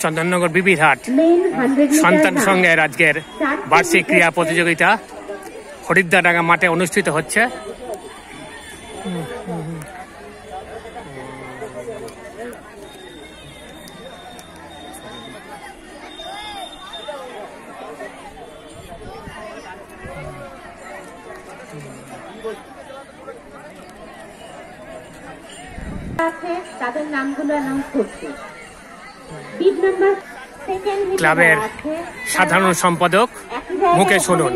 চন্দননগর বিবিরহাট সন্তান সংঘের আজকের বার্ষিক ক্রীড়া প্রতিযোগিতা হরিদ্বারডাঙ্গা মাঠে অনুষ্ঠিত হচ্ছে। তাদের নামগুলো অ্যানাউন্স করছি। ক্লাবের সাধারণ সম্পাদক মুখে শুনুন।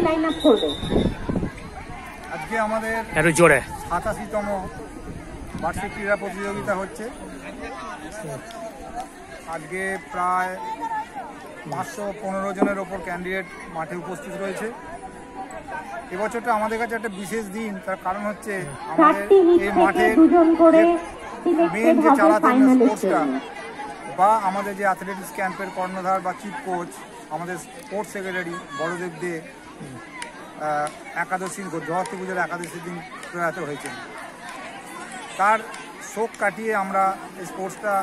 আজকে আমাদের একটু জোরে 87তম বার্ষিক ক্রীড়া প্রতিযোগিতা হচ্ছে। আজকে প্রায় 515 জনের ওপর ক্যান্ডিডেট মাঠে উপস্থিত রয়েছে। এবছরটা আমাদের কাছে একটা বিশেষ দিন, তার কারণ হচ্ছে আমাদের এই মাঠে মেন যে চালাতে স্পোর্টসটা বা আমাদের যে অ্যাথলেটিক্স ক্যাম্পের কর্ণধার বা চিফ কোচ, আমাদের স্পোর্টস সেক্রেটারি বড়দেব দে একাদশী জয়ন্তী পুজোর একাদশীর দিন প্রয়াত হয়েছেন। তার শোক কাটিয়ে আমরা এই স্পোর্টসটা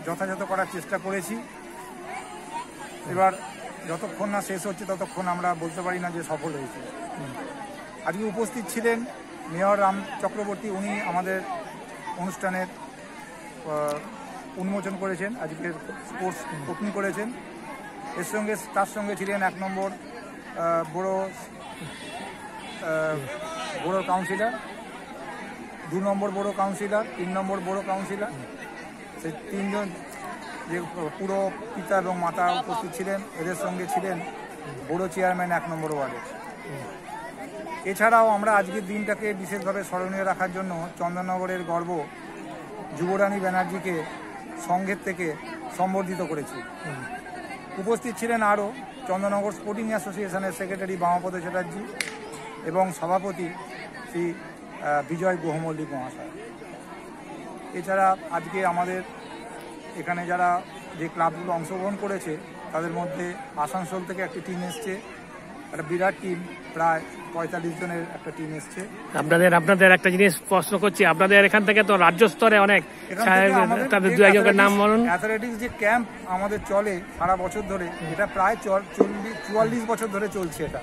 যথাযথ করার চেষ্টা করেছি। এবার যতক্ষণ না শেষ হচ্ছে ততক্ষণ আমরা বলতে পারি না যে সফল হয়েছে। আজকে উপস্থিত ছিলেন মেয়র রাম চক্রবর্তী, উনি আমাদের অনুষ্ঠানের উন্মোচন করেছেন, আজকের স্পোর্টস ওপেনিং করেছেন। তার সঙ্গে ছিলেন 1 নম্বর বড়ো কাউন্সিলর, 2 নম্বর বড়ো কাউন্সিলর, 3 নম্বর বড়ো কাউন্সিলর। সেই 3 জন যে পুরো পিতা এবং মাতা উপস্থিত ছিলেন। এদের সঙ্গে ছিলেন বড়ো চেয়ারম্যান 1 নম্বর ওয়ার্ডের। এছাড়াও আমরা আজকের দিনটাকে বিশেষভাবে স্মরণীয় রাখার জন্য চন্দননগরের গর্ব যুবরানী ব্যানার্জিকে সংঘের থেকে সম্বর্ধিত করেছি। উপস্থিত ছিলেন আরও চন্দননগর স্পোর্টিং অ্যাসোসিয়েশনের সেক্রেটারি বামাপদ চ্যাটার্জি এবং সভাপতি শ্রী বিজয় গুহমল্লিক মহাশয়। এছাড়া আজকে আমাদের এখানে যারা যে ক্লাবগুলো অংশগ্রহণ করেছে তাদের মধ্যে আসানসোল থেকে একটি টিম এসছে, একটা বিরাট টিম, প্রায় 45 জনের একটা টিম এসছে। আপনাদের একটা জিনিস প্রশ্ন করছি, আপনাদের এখান থেকে তো রাজ্য স্তরে অনেক নাম বলুন। অ্যাথলেটিক্স যে ক্যাম্প আমাদের চলে সারা বছর ধরে, এটা প্রায় 44 বছর ধরে চলছে এটা।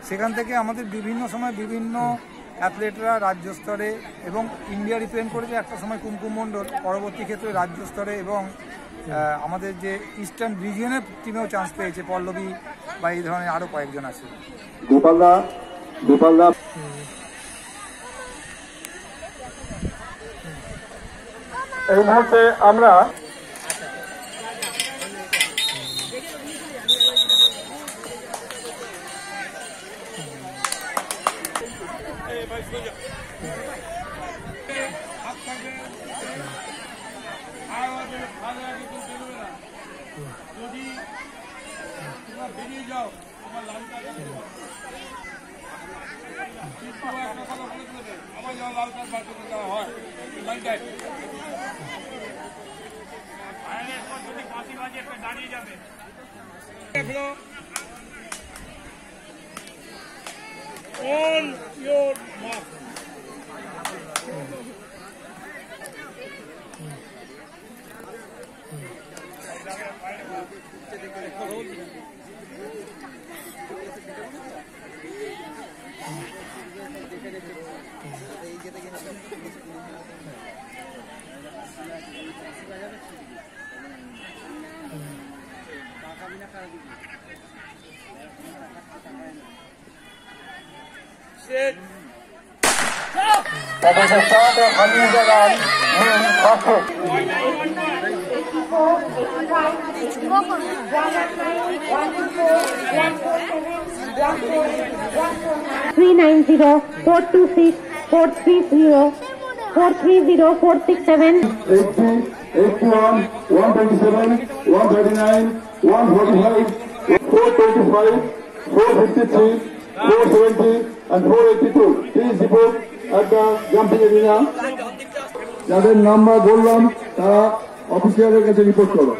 সেখান থেকে আমাদের বিভিন্ন সময় বিভিন্ন অ্যাথলেটরা রাজ্য স্তরে এবং ইন্ডিয়া রিপ্রেজেন্ট করেছে একটা সময় কুমকুম মণ্ডল, পরবর্তী ক্ষেত্রে রাজ্য স্তরে এবং আমাদের যে ইস্টার্ন রিজিয়নের টিমেও চান্স পেয়েছে, পল্লবী বা এই ধরনের আরও কয়েকজন আছে। গোপালদা এই মুহূর্তে আমরা On your mark. That is a start of Hamidullah main profit. 390-426-430, 430-467. 81, 127, 139, 145, 425, 453, 470 and 482. Please report at the jumping arena. যাদের নাম্বার বললাম তারা অফিসিয়ালের কাছে রিপোর্ট করো।